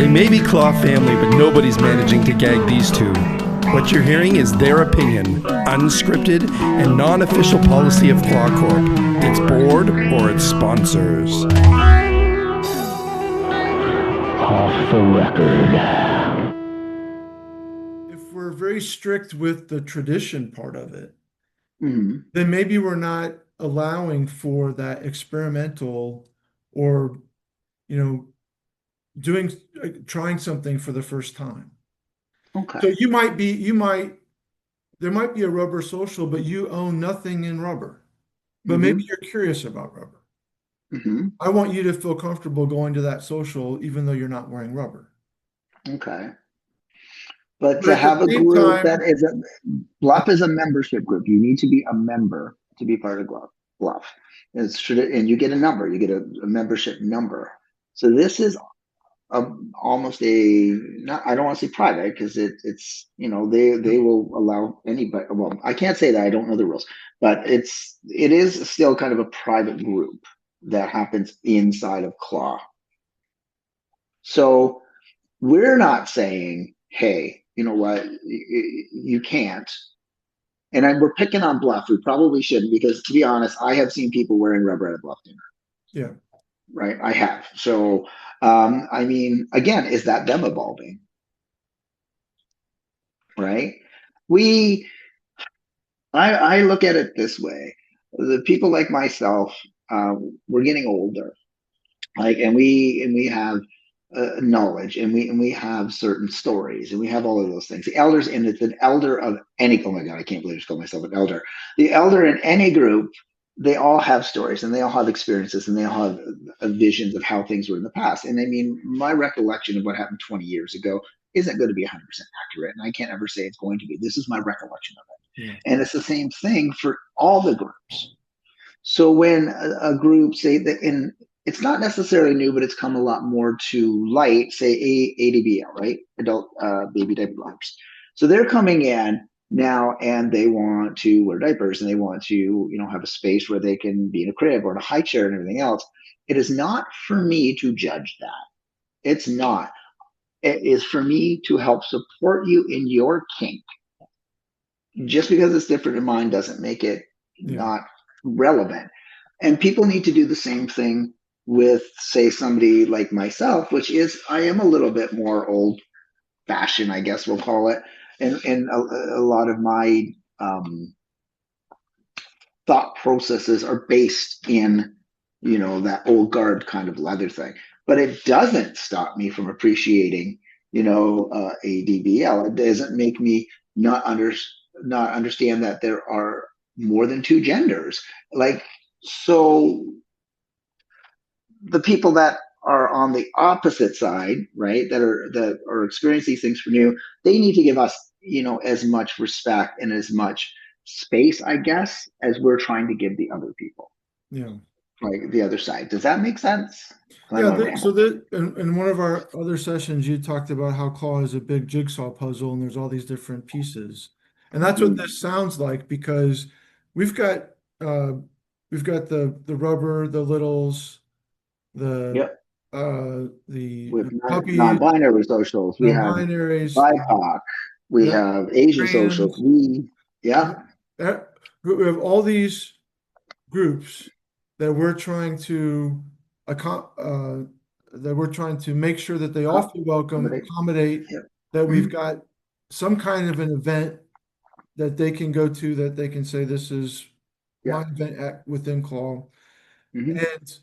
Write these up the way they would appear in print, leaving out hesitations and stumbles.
They may be Claw family, but nobody's managing to gag these two. What you're hearing is their opinion, unscripted and non-official policy of CLAW Corp, its board or its sponsors. Off the record. If we're very strict with the tradition part of it, Mm-hmm. then maybe we're not allowing for that experimental or, trying something for the first time. Okay. So there might be a rubber social, but you own nothing in rubber. But maybe you're curious about rubber. Mm-hmm. I want you to feel comfortable going to that social, even though you're not wearing rubber. Okay. But But to at the have a same group time- that is Bluff is a membership group. You need to be a member to be part of Bluff. And you get a number. You get a membership number. So this is almost I don't want to say private because it's they will allow anybody. Well, I can't say that, I don't know the rules, but it is still kind of a private group that happens inside of CLAW. So we're not saying, hey, you know what, you can't. And we're picking on Bluff. We probably shouldn't, because to be honest, I have seen people wearing rubber at a Bluff dinner. Yeah. Right, I have. So, I mean, again, is that them evolving? Right? I look at it this way. The people like myself, we're getting older, and we have knowledge, and we have certain stories, and we have all of those things. The elders, and it's an elder of any. Oh my God, I can't believe I just called myself an elder. The elder in any group, they all have stories, and they all have experiences, and they all have visions of how things were in the past. And I mean, my recollection of what happened 20 years ago isn't going to be 100% accurate, and I can't ever say it's going to be. This is my recollection of it. Yeah. And it's the same thing for all the groups. So when a group, say that, and it's not necessarily new, but it's come a lot more to light, say ADBL, right? Adult baby diaper blinders. So they're coming in now, and they want to wear diapers, and they want to, have a space where they can be in a crib or in a high chair and everything else. It is not for me to judge that. It's not. It is for me to help support you in your kink. Just because it's different in mine doesn't make it not relevant. And people need to do the same thing with, say, somebody like myself, which is, I am a little bit more old fashioned, I guess we'll call it. And a lot of my thought processes are based in, that old guard kind of leather thing. But it doesn't stop me from appreciating, ADBL. It doesn't make me not understand that there are more than two genders. So the people that are on the opposite side, right, that are experiencing these things for new, they need to give us, as much respect and as much space, I guess, as we're trying to give the other people. Yeah. Like the other side. Does that make sense? Yeah. In one of our other sessions, you talked about how CLAW is a big jigsaw puzzle, and there's all these different pieces, and that's what this sounds like, because we've got the rubber, the littles, the puppies, non-binary socials. We have non-binaries, BIPOC. We have Asian trans, socials. We have all these groups that we're trying to make sure that they all feel welcome, accommodate, that we've got some kind of an event that they can go to, that they can say, this is my event within CLAW. And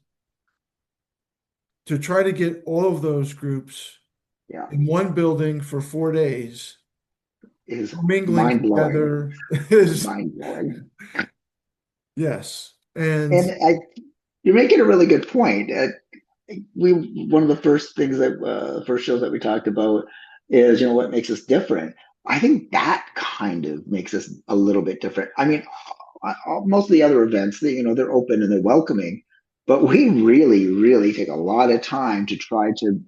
to try to get all of those groups in one building for 4 days is mingling together is mind-blowing. Yes. And you're making a really good point. One of the first things first shows that we talked about is, what makes us different. I think that kind of makes us a little bit different. I mean, most of the other events, they're open and they're welcoming, but we really, really take a lot of time to try to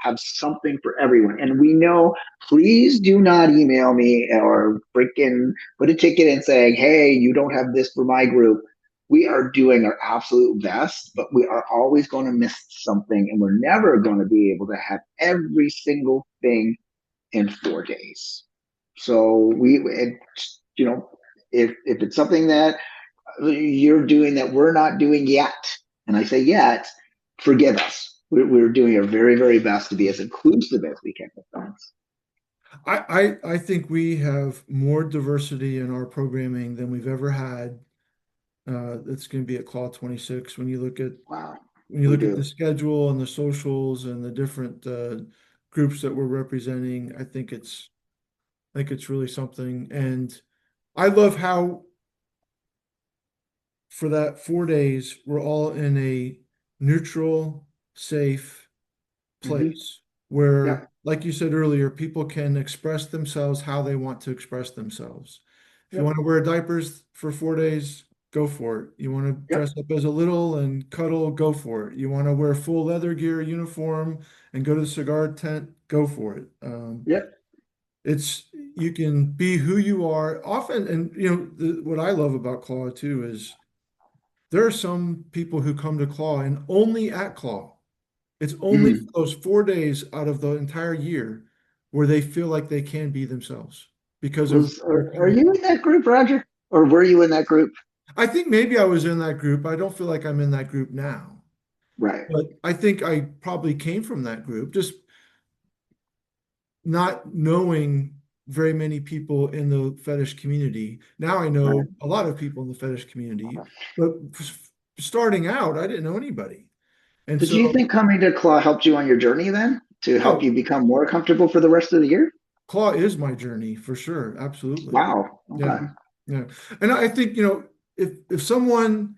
have something for everyone. And we know, please do not email me or freaking put a ticket in saying, hey, you don't have this for my group. we are doing our absolute best, but we are always going to miss something, and we're never going to be able to have every single thing in 4 days. So you know, if it's something that you're doing that we're not doing yet, and I say yet, forgive us. We're doing our very, very best to be as inclusive as we can with things. I think we have more diversity in our programming than we've ever had. It's going to be at CLAW 26 when you look at Wow, when you we look at the do. schedule and the socials and the different groups that we're representing. I think it's really something. And I love how for that 4 days we're all in a neutral, safe Hmm. place where, Yep. like you said earlier, people can express themselves how they want to express themselves. If you Yep. want to wear diapers for 4 days, go for it. You want to Yep. dress up as a little and cuddle, go for it. You want to wear full leather gear, uniform, and go to the cigar tent, go for it. Yep. It's you can be who you are often, and what I love about Claw too is there are some people who come to Claw and only at Claw. It's only for Hmm. those 4 days out of the entire year where they feel like they can be themselves because of their Are you in that group, Roger? Or were you in that group? I think maybe I was in that group. I don't feel like I'm in that group now, Right. but I think I probably came from that group, just not knowing very many people in the fetish community. Now I Right. know a lot of people in the fetish community, but starting out, I didn't know anybody. And Did you so, think coming to Claw helped you on your journey then to help you oh, become more comfortable for the rest of the year? Claw is my journey for sure. Absolutely. Wow. Yeah. Okay. Yeah. And I think, if someone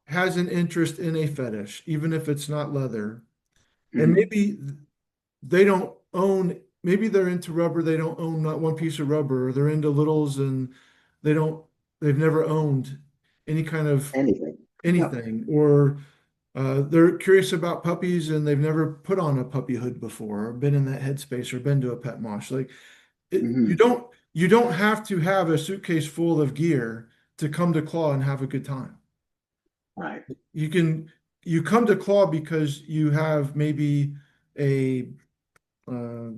has an interest in a fetish, even if it's not leather, and Hmm. maybe they don't own, maybe they're into rubber, they don't own not one piece of rubber, or they're into littles and they don't, they've never owned any kind of Anything. Yep. anything, or they're curious about puppies and they've never put on a puppy hood before, or been in that headspace, or been to a pet mosh. Like Hmm. you don't have to have a suitcase full of gear to come to Claw and have a good time. Right. You can you come to Claw because you have maybe a uh,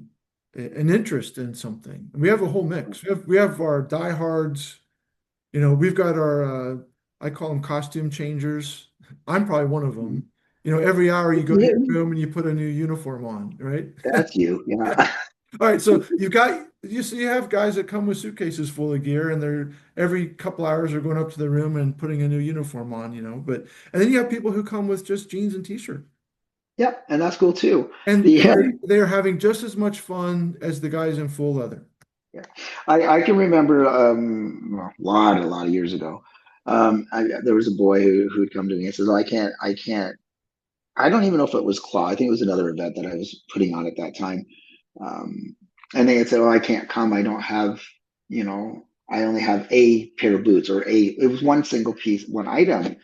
an interest in something. We have a whole mix. We have our diehards. We've got our I call them costume changers. I'm probably one of Mhm. them. Every hour you It's go to your you. room and you put a new uniform on, right? That's you. Yeah. All right, so you have guys that come with suitcases full of gear, and they're every couple hours they're going up to their room and putting a new uniform on, but and then you have people who come with just jeans and t-shirt, Yep. And that's cool too. and The they're having just as much fun as the guys in full leather. Yeah. I can remember well, a lot of years ago. There was a boy who'd come to me and says, "Oh, I can't. I don't even know if it was Claw. I think it was another event that I was putting on at that time." Um, and they had said, "Oh, I can't come. I don't have, I only have a pair of boots or a." It was one single piece, one item.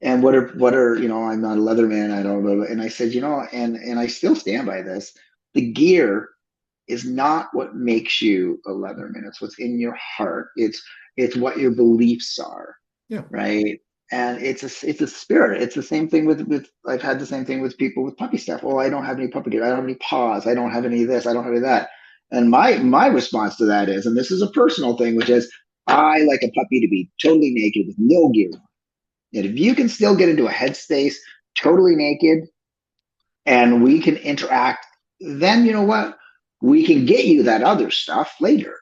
And I'm not a leather man. I don't know. And I said, and I still stand by this. The gear is not what makes you a Leatherman. It's what's in your heart. It's what your beliefs are, Yeah. right? And it's a spirit. It's the same thing with I've had the same thing with people with puppy stuff. Oh, I don't have any puppy gear. I don't have any paws. I don't have any of this. I don't have any of that. And my response to that is, and this is a personal thing, which is I like a puppy to be totally naked with no gear on. And if you can still get into a headspace totally naked and we can interact, then you know what? We can get you that other stuff later,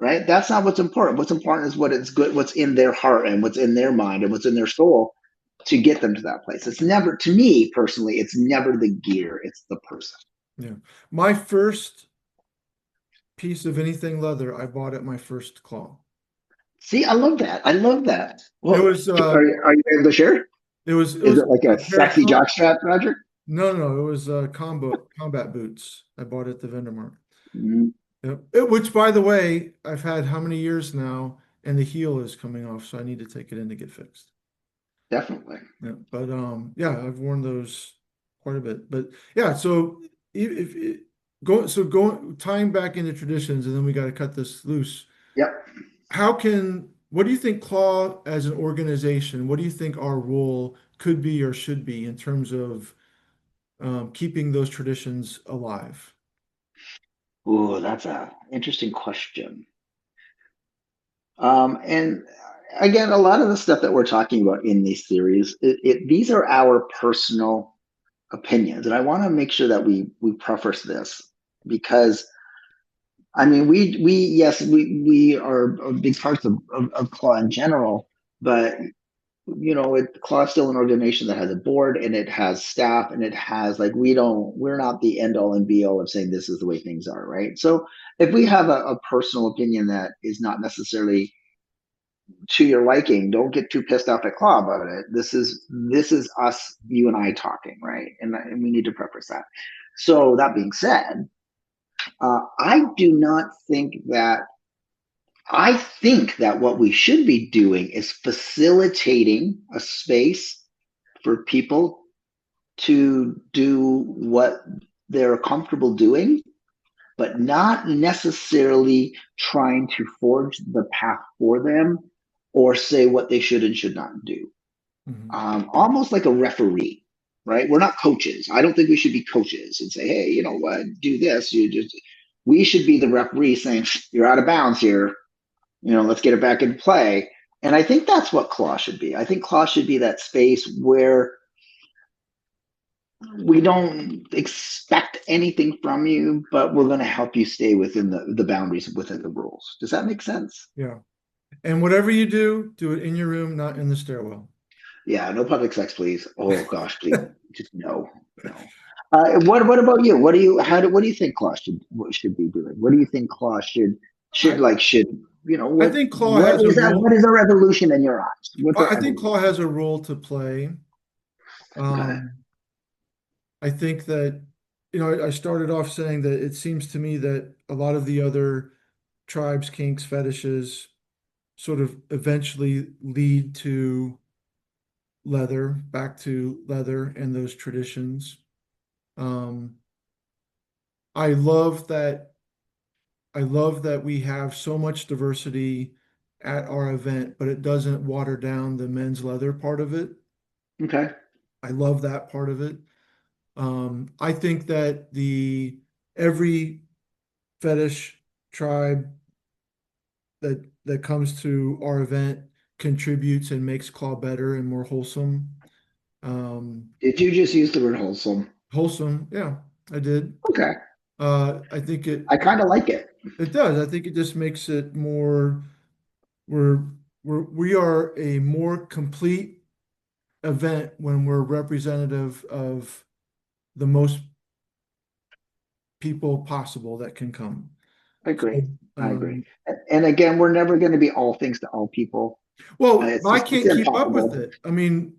right? That's not what's important. What's important is what's in their heart and what's in their mind and what's in their soul to get them to that place. It's never, to me personally, it's never the gear, it's the person. Yeah. My first piece of anything leather I bought at my first Claw. See, I love that. I love that. It Well, was are you able to share? it Is was it like a a pair of sexy jockstrap, Roger? no, it was combat boots I bought at the vendor market. Mm, Yep. Which, by the way, I've had how many years now, and the heel is coming off, so I need to take it in to get fixed. definitely. Yeah, but yeah, I've worn those quite a bit. But yeah, so if going tying back into traditions, and then we got to cut this loose. Yep. How can what do you think CLAW as an organization, what do you think our role could be or should be in terms of keeping those traditions alive? Oh, that's a interesting question. And again, a lot of the stuff that we're talking about in these theories, these are our personal opinions, and I want to make sure that we preface this because I mean we are big parts of CLAW in general, but CLAW is still an organization that has a board and it has staff and it has like we're not the end all and be all of saying this is the way things are, right? So if we have a personal opinion that is not necessarily to your liking, don't get too pissed off at CLAW about it. This is us, you and I talking, right? And we need to preface that. So that being said, I do not think that. I think that what we should be doing is facilitating a space for people to do what they're comfortable doing, but not necessarily trying to forge the path for them or say what they should and should not do. Almost like a referee, right? We're not coaches. I don't think we should be coaches and say, hey, you know what, do this. We should be the referee saying, you're out of bounds here. Let's get it back into play. And I think that's what CLAW should be. I think CLAW should be that space where we don't expect anything from you, but we're going to help you stay within the boundaries, within the rules. Does that make sense? Yeah. And whatever you do it in your room, not in the stairwell. Yeah, no public sex, please. Oh gosh, please, just no. What about you? What do you think CLAW should be doing? What do you think CLAW should I think CLAW has a role. What is a revolution in your eyes? I think CLAW has a role to play. Okay. I think that, I started off saying that it seems to me that a lot of the other tribes, kinks, fetishes sort of eventually lead to back to leather and those traditions. I love that we have so much diversity at our event, but it doesn't water down the men's leather part of it. Okay. I love that part of it. I think that every fetish tribe that comes to our event contributes and makes CLAW better and more wholesome. Did you just use the word wholesome? Wholesome, yeah, I did. Okay. I think I kind of like it. It does. I think it just makes it more. We are a more complete event when we're representative of the most people possible that can come. I agree. I agree. And again, we're never going to be all things to all people. Well, I can't keep up with it. I mean,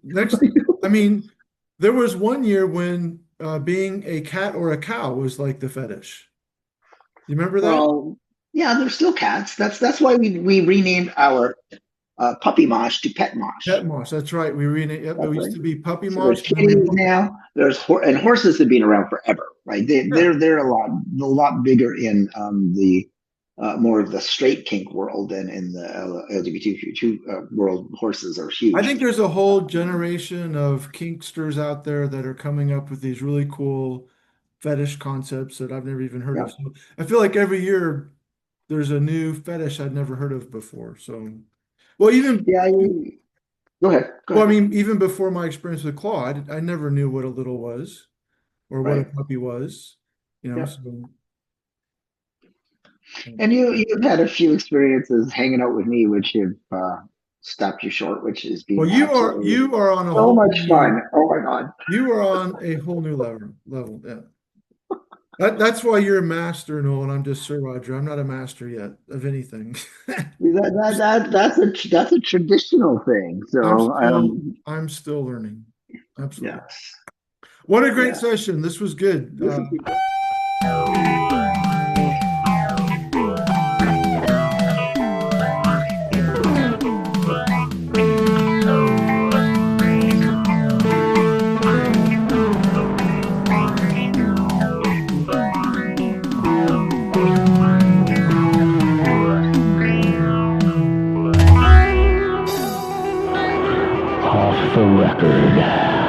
there was one year when being a cat or a cow was like the fetish. You remember that? Well, yeah, they're still cats. That's why we renamed our puppy mosh to pet mosh. Pet mosh. That's right. We renamed. Yep, it used to be puppy mosh. There's kitties now. And horses have been around forever, right? They're a lot bigger in the more of the straight kink world than in the LGBTQ world. Horses are huge. I think there's a whole generation of kinksters out there that are coming up with these really cool fetish concepts that I've never even heard of. So I feel like every year there's a new fetish I'd never heard of before. So, well, even go ahead. Well, I mean, even before my experience with CLAW, I never knew what a little was or what a puppy was. So. And you've had a few experiences hanging out with me, which have stopped you short, which is being you are on a so much fun. Oh my God, you are on a whole new level. Yeah, that's why you're a master, Noel, and I'm just Sir Roger. I'm not a master yet of anything. that's a traditional thing. So I'm still learning. Absolutely. Yes. What a great session. This was good. off the record.